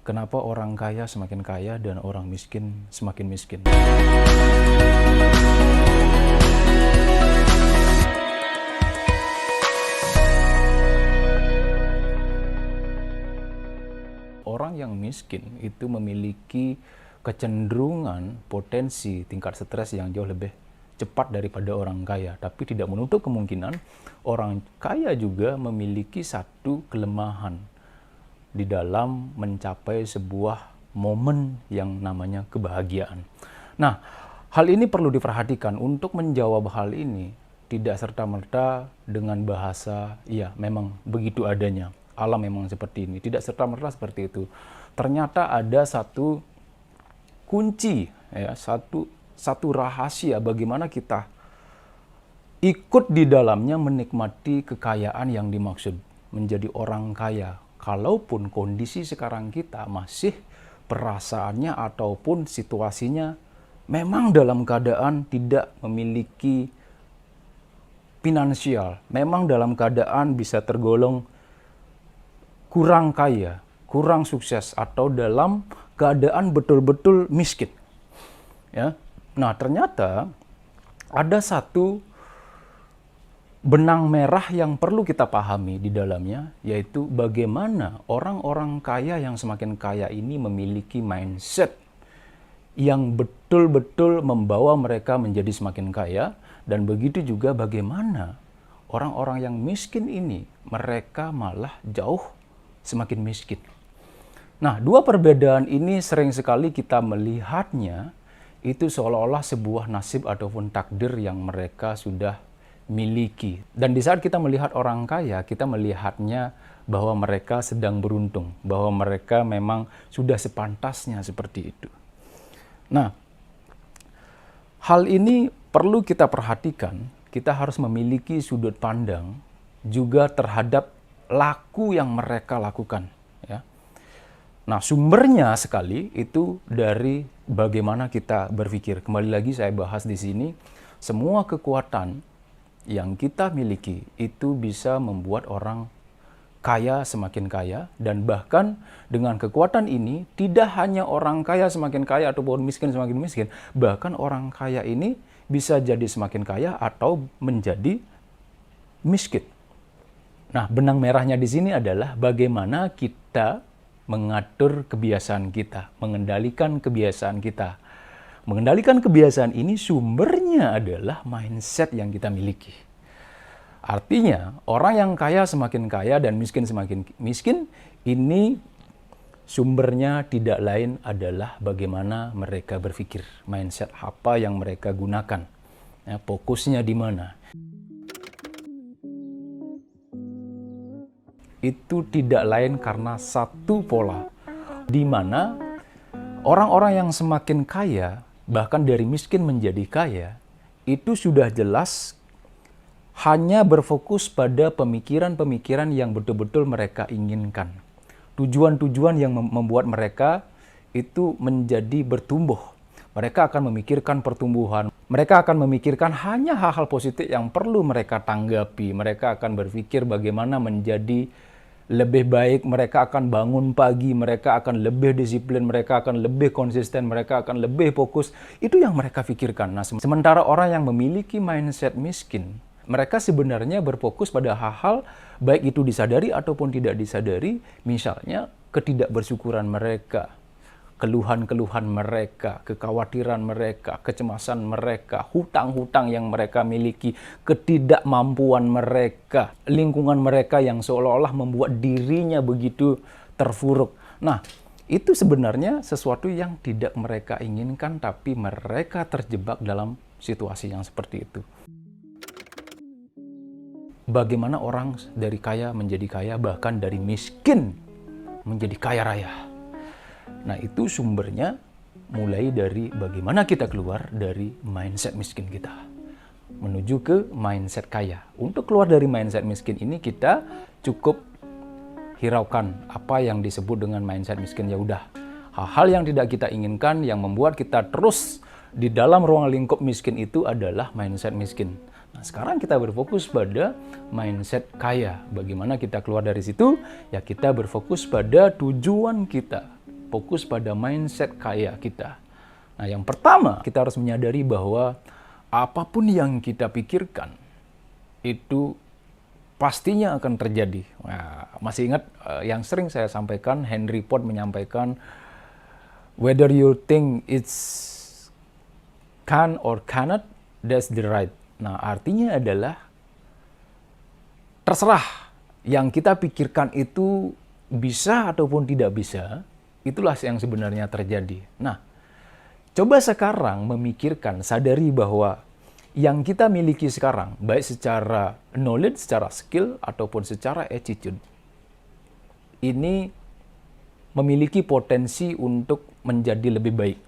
Kenapa orang kaya semakin kaya dan orang miskin semakin miskin? Orang yang miskin itu memiliki kecenderungan potensi tingkat stres yang jauh lebih cepat daripada orang kaya. Tapi tidak menutup kemungkinan orang kaya juga memiliki satu kelemahan di dalam mencapai sebuah momen yang namanya kebahagiaan. Nah, hal ini perlu diperhatikan. Untuk menjawab hal ini tidak serta-merta dengan bahasa, ya memang begitu adanya. Alam memang seperti ini. Tidak serta-merta seperti itu. Ternyata ada satu kunci, ya, satu rahasia bagaimana kita ikut di dalamnya menikmati kekayaan yang dimaksud, menjadi orang kaya. Kalaupun kondisi sekarang kita masih perasaannya ataupun situasinya memang dalam keadaan tidak memiliki finansial, memang dalam keadaan bisa tergolong kurang kaya, kurang sukses, atau dalam keadaan betul-betul miskin. Ya. Nah, ternyata ada satu benang merah yang perlu kita pahami di dalamnya, yaitu bagaimana orang-orang kaya yang semakin kaya ini memiliki mindset yang betul-betul membawa mereka menjadi semakin kaya, dan begitu juga bagaimana orang-orang yang miskin ini, mereka malah jauh semakin miskin. Nah, dua perbedaan ini sering sekali kita melihatnya itu seolah-olah sebuah nasib ataupun takdir yang mereka sudah miliki. Dan di saat kita melihat orang kaya, kita melihatnya bahwa mereka sedang beruntung, bahwa mereka memang sudah sepantasnya seperti itu. Nah, hal ini perlu kita perhatikan. Kita harus memiliki sudut pandang juga terhadap laku yang mereka lakukan. Ya. Nah, sumbernya sekali itu dari bagaimana kita berpikir. Kembali lagi saya bahas di sini, semua kekuatan yang kita miliki itu bisa membuat orang kaya semakin kaya, dan bahkan dengan kekuatan ini tidak hanya orang kaya semakin kaya ataupun miskin semakin miskin, bahkan orang kaya ini bisa jadi semakin kaya atau menjadi miskin. Nah, benang merahnya di sini adalah bagaimana kita mengatur kebiasaan kita, mengendalikan kebiasaan kita. Mengendalikan kebiasaan ini sumbernya adalah mindset yang kita miliki. Artinya, orang yang kaya semakin kaya dan miskin semakin miskin, ini sumbernya tidak lain adalah bagaimana mereka berpikir. Mindset apa yang mereka gunakan. Ya, fokusnya di mana. Itu tidak lain karena satu pola, di mana orang-orang yang semakin kaya, bahkan dari miskin menjadi kaya, itu sudah jelas hanya berfokus pada pemikiran-pemikiran yang betul-betul mereka inginkan. Tujuan-tujuan yang membuat mereka itu menjadi bertumbuh. Mereka akan memikirkan pertumbuhan. Mereka akan memikirkan hanya hal-hal positif yang perlu mereka tanggapi. Mereka akan berpikir bagaimana menjadi lebih baik, mereka akan bangun pagi, mereka akan lebih disiplin, mereka akan lebih konsisten, mereka akan lebih fokus. Itu yang mereka pikirkan. Nah, sementara orang yang memiliki mindset miskin, mereka sebenarnya berfokus pada hal-hal baik itu disadari ataupun tidak disadari, misalnya ketidakbersyukuran mereka, keluhan-keluhan mereka, kekhawatiran mereka, kecemasan mereka, hutang-hutang yang mereka miliki, ketidakmampuan mereka, lingkungan mereka yang seolah-olah membuat dirinya begitu terpuruk. Nah, itu sebenarnya sesuatu yang tidak mereka inginkan, tapi mereka terjebak dalam situasi yang seperti itu. Bagaimana orang dari kaya menjadi kaya, bahkan dari miskin menjadi kaya raya. Nah, itu sumbernya mulai dari bagaimana kita keluar dari mindset miskin kita menuju ke mindset kaya. Untuk keluar dari mindset miskin ini kita cukup hiraukan apa yang disebut dengan mindset miskin. Ya udah, hal-hal yang tidak kita inginkan yang membuat kita terus di dalam ruang lingkup miskin itu adalah mindset miskin. Nah, sekarang kita berfokus pada mindset kaya. Bagaimana kita keluar dari situ? Ya, kita berfokus pada tujuan kita. fokus pada mindset kaya kita. Nah, yang pertama, kita harus menyadari bahwa apapun yang kita pikirkan itu pastinya akan terjadi. Nah, masih ingat yang sering saya sampaikan, Henry Ford menyampaikan, whether you think it's can or cannot, that's the right. Nah, artinya adalah terserah yang kita pikirkan itu bisa ataupun tidak bisa, itulah yang sebenarnya terjadi. Nah, coba sekarang memikirkan, sadari bahwa yang kita miliki sekarang, baik secara knowledge, secara skill, ataupun secara attitude, ini memiliki potensi untuk menjadi lebih baik.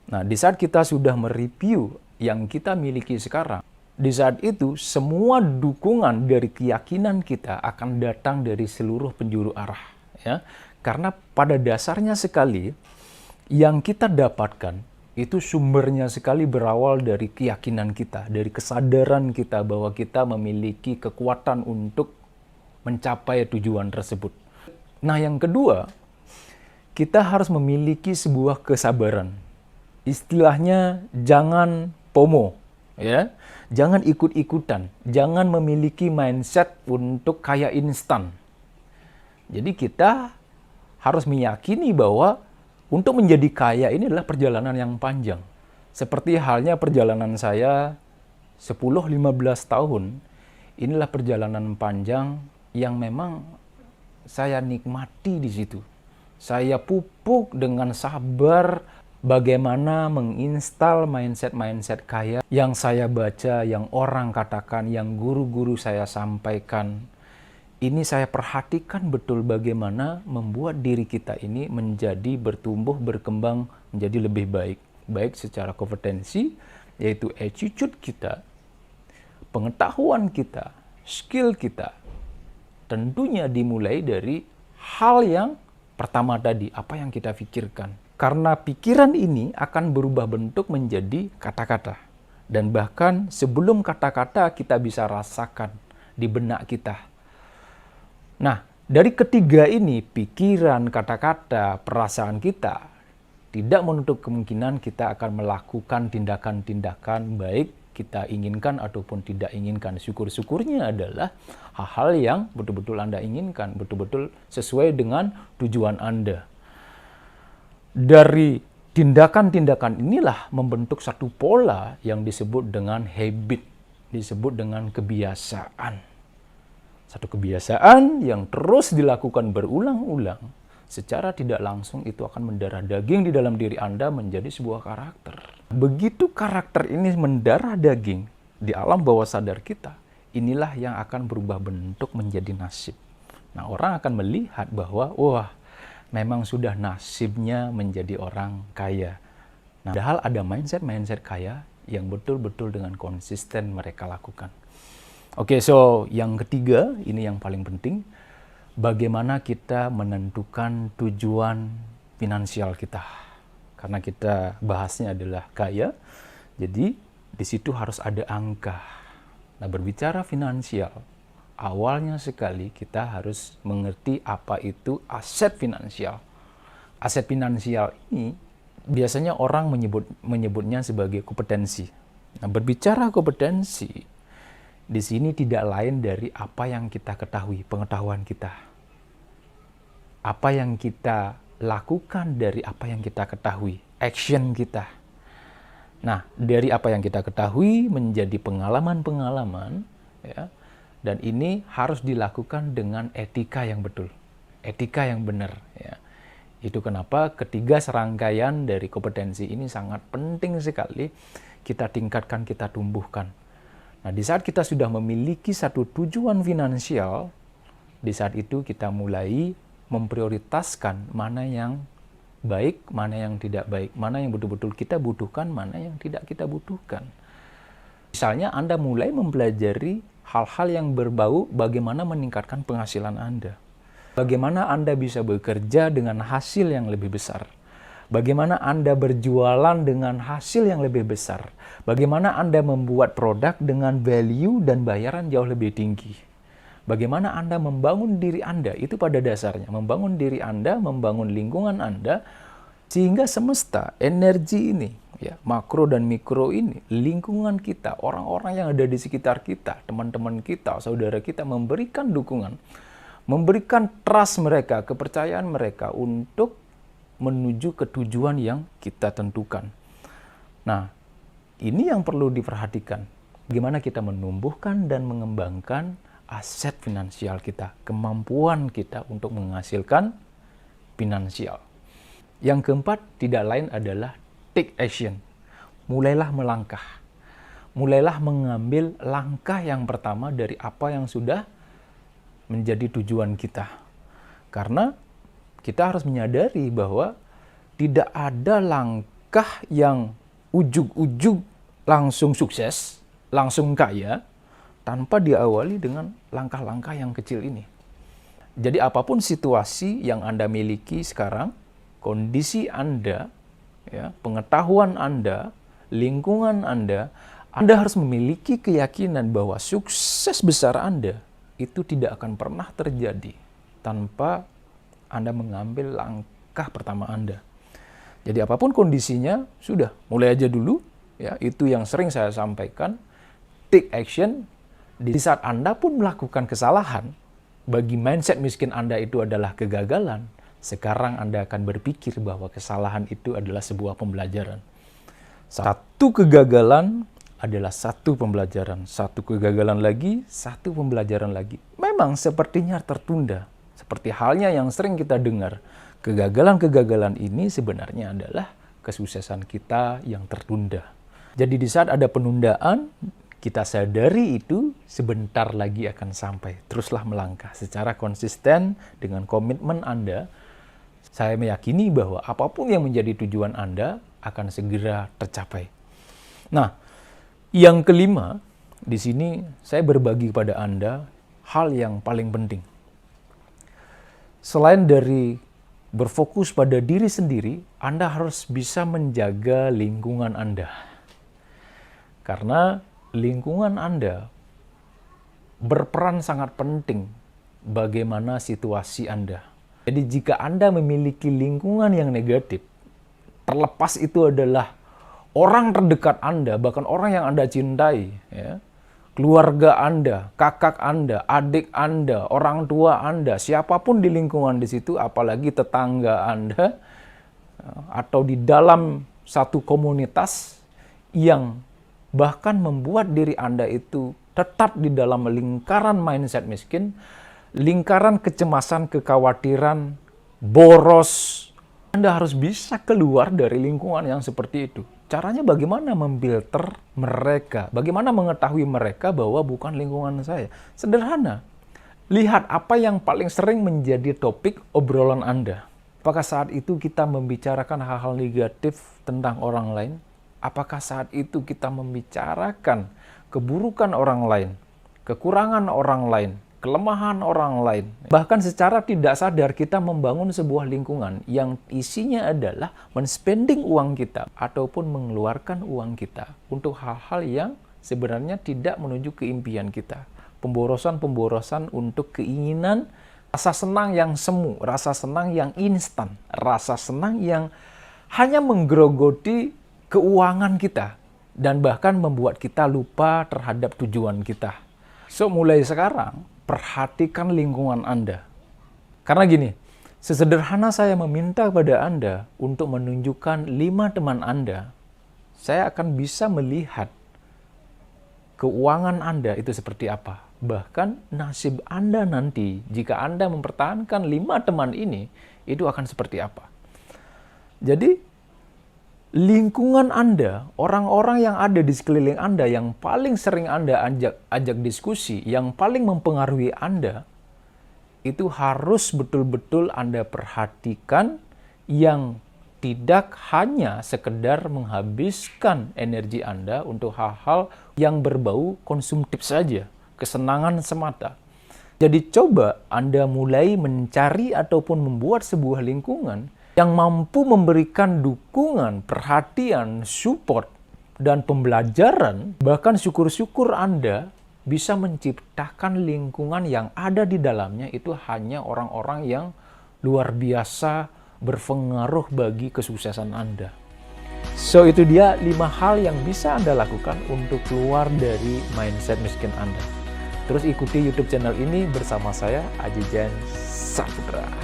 Nah, di saat kita sudah mereview yang kita miliki sekarang, di saat itu semua dukungan dari keyakinan kita akan datang dari seluruh penjuru arah. Ya. Karena pada dasarnya sekali, yang kita dapatkan itu sumbernya sekali berawal dari keyakinan kita, dari kesadaran kita bahwa kita memiliki kekuatan untuk mencapai tujuan tersebut. Nah, yang kedua, kita harus memiliki sebuah kesabaran. Istilahnya jangan FOMO, ya. Jangan ikut-ikutan, jangan memiliki mindset untuk kaya instan. Jadi kita harus meyakini bahwa untuk menjadi kaya ini adalah perjalanan yang panjang. Seperti halnya perjalanan saya 10-15 tahun, inilah perjalanan panjang yang memang saya nikmati di situ. Saya pupuk dengan sabar bagaimana menginstal mindset-mindset kaya yang saya baca, yang orang katakan, yang guru-guru saya sampaikan. Ini saya perhatikan betul bagaimana membuat diri kita ini menjadi bertumbuh, berkembang, menjadi lebih baik. Baik secara kompetensi, yaitu attitude kita, pengetahuan kita, skill kita. Tentunya dimulai dari hal yang pertama tadi, apa yang kita pikirkan. Karena pikiran ini akan berubah bentuk menjadi kata-kata. Dan bahkan sebelum kata-kata kita bisa rasakan di benak kita. Nah, dari ketiga ini, pikiran, kata-kata, perasaan kita, tidak menutup kemungkinan kita akan melakukan tindakan-tindakan baik kita inginkan ataupun tidak inginkan. Syukur-syukurnya adalah hal-hal yang betul-betul Anda inginkan, betul-betul sesuai dengan tujuan Anda. Dari tindakan-tindakan inilah membentuk satu pola yang disebut dengan habit, disebut dengan kebiasaan. Satu kebiasaan yang terus dilakukan berulang-ulang, secara tidak langsung itu akan mendarah daging di dalam diri Anda menjadi sebuah karakter. Begitu karakter ini mendarah daging di alam bawah sadar kita, inilah yang akan berubah bentuk menjadi nasib. Nah, orang akan melihat bahwa, wah, memang sudah nasibnya menjadi orang kaya. Nah, padahal ada mindset-mindset kaya yang betul-betul dengan konsisten mereka lakukan. Oke, so yang ketiga, ini yang paling penting, bagaimana kita menentukan tujuan finansial kita. Karena kita bahasnya adalah kaya, jadi di situ harus ada angka. Nah, berbicara finansial, awalnya sekali kita harus mengerti apa itu aset finansial. Aset finansial ini biasanya orang menyebutnya sebagai kompetensi. Nah, berbicara kompetensi, di sini tidak lain dari apa yang kita ketahui, pengetahuan kita. Apa yang kita lakukan dari apa yang kita ketahui, action kita. Nah, dari apa yang kita ketahui menjadi pengalaman-pengalaman, ya, dan ini harus dilakukan dengan etika yang betul, etika yang benar. Ya. Itu kenapa ketiga serangkaian dari kompetensi ini sangat penting sekali kita tingkatkan, kita tumbuhkan. Nah, di saat kita sudah memiliki satu tujuan finansial, di saat itu kita mulai memprioritaskan mana yang baik, mana yang tidak baik, mana yang betul-betul kita butuhkan, mana yang tidak kita butuhkan. Misalnya Anda mulai mempelajari hal-hal yang berbau bagaimana meningkatkan penghasilan Anda. Bagaimana Anda bisa bekerja dengan hasil yang lebih besar. Bagaimana Anda berjualan dengan hasil yang lebih besar. Bagaimana Anda membuat produk dengan value dan bayaran jauh lebih tinggi. Bagaimana Anda membangun diri Anda, itu pada dasarnya. Membangun diri Anda, membangun lingkungan Anda, sehingga semesta, energi ini, ya, makro dan mikro ini, lingkungan kita, orang-orang yang ada di sekitar kita, teman-teman kita, saudara kita, memberikan dukungan, memberikan trust mereka, kepercayaan mereka untuk menuju ke tujuan yang kita tentukan. Nah, ini yang perlu diperhatikan. Bagaimana kita menumbuhkan dan mengembangkan aset finansial kita, kemampuan kita untuk menghasilkan finansial. Yang keempat, tidak lain adalah take action. Mulailah melangkah. Mulailah mengambil langkah yang pertama dari apa yang sudah menjadi tujuan kita. Karena kita harus menyadari bahwa tidak ada langkah yang ujug-ujug langsung sukses, langsung kaya, tanpa diawali dengan langkah-langkah yang kecil ini. Jadi apapun situasi yang Anda miliki sekarang, kondisi Anda, ya, pengetahuan Anda, lingkungan Anda harus memiliki keyakinan bahwa sukses besar Anda itu tidak akan pernah terjadi tanpa Anda mengambil langkah pertama Anda. Jadi apapun kondisinya, sudah, mulai aja dulu. Ya, itu yang sering saya sampaikan, take action. Di saat Anda pun melakukan kesalahan, bagi mindset miskin Anda itu adalah kegagalan, sekarang Anda akan berpikir bahwa kesalahan itu adalah sebuah pembelajaran. Satu kegagalan adalah satu pembelajaran. Satu kegagalan lagi, satu pembelajaran lagi. Memang sepertinya tertunda. Seperti halnya yang sering kita dengar, kegagalan-kegagalan ini sebenarnya adalah kesuksesan kita yang tertunda. Jadi di saat ada penundaan, kita sadari itu sebentar lagi akan sampai. Teruslah melangkah secara konsisten dengan komitmen Anda. Saya meyakini bahwa apapun yang menjadi tujuan Anda akan segera tercapai. Nah, yang kelima, di sini saya berbagi kepada Anda hal yang paling penting. Selain dari berfokus pada diri sendiri, Anda harus bisa menjaga lingkungan Anda. Karena lingkungan Anda berperan sangat penting bagaimana situasi Anda. Jadi jika Anda memiliki lingkungan yang negatif, terlepas itu adalah orang terdekat Anda, bahkan orang yang Anda cintai, ya, keluarga Anda, kakak Anda, adik Anda, orang tua Anda, siapapun di lingkungan di situ, apalagi tetangga Anda, atau di dalam satu komunitas yang bahkan membuat diri Anda itu tetap di dalam lingkaran mindset miskin, lingkaran kecemasan, kekhawatiran, boros. Anda harus bisa keluar dari lingkungan yang seperti itu. Caranya bagaimana memfilter mereka? Bagaimana mengetahui mereka bahwa bukan lingkungan saya? Sederhana. Lihat apa yang paling sering menjadi topik obrolan Anda. Apakah saat itu kita membicarakan hal-hal negatif tentang orang lain? Apakah saat itu kita membicarakan keburukan orang lain, kekurangan orang lain, kelemahan orang lain? Bahkan secara tidak sadar kita membangun sebuah lingkungan yang isinya adalah men-spending uang kita ataupun mengeluarkan uang kita untuk hal-hal yang sebenarnya tidak menuju ke impian kita. Pemborosan-pemborosan untuk keinginan, rasa senang yang semu, rasa senang yang instan, rasa senang yang hanya menggerogoti keuangan kita dan bahkan membuat kita lupa terhadap tujuan kita. So, mulai sekarang, perhatikan lingkungan Anda. Karena gini, sesederhana saya meminta kepada Anda untuk menunjukkan 5 teman Anda, saya akan bisa melihat keuangan Anda itu seperti apa. Bahkan nasib Anda nanti, jika Anda mempertahankan 5 teman ini, itu akan seperti apa. Jadi, lingkungan Anda, orang-orang yang ada di sekeliling Anda, yang paling sering Anda ajak diskusi, yang paling mempengaruhi Anda, itu harus betul-betul Anda perhatikan, yang tidak hanya sekedar menghabiskan energi Anda untuk hal-hal yang berbau konsumtif saja, kesenangan semata. Jadi coba Anda mulai mencari ataupun membuat sebuah lingkungan yang mampu memberikan dukungan, perhatian, support, dan pembelajaran. Bahkan syukur-syukur Anda bisa menciptakan lingkungan yang ada di dalamnya itu hanya orang-orang yang luar biasa berpengaruh bagi kesuksesan Anda. So, itu dia 5 hal yang bisa Anda lakukan untuk keluar dari mindset miskin Anda. Terus ikuti YouTube channel ini bersama saya, Aji Jan Saputra.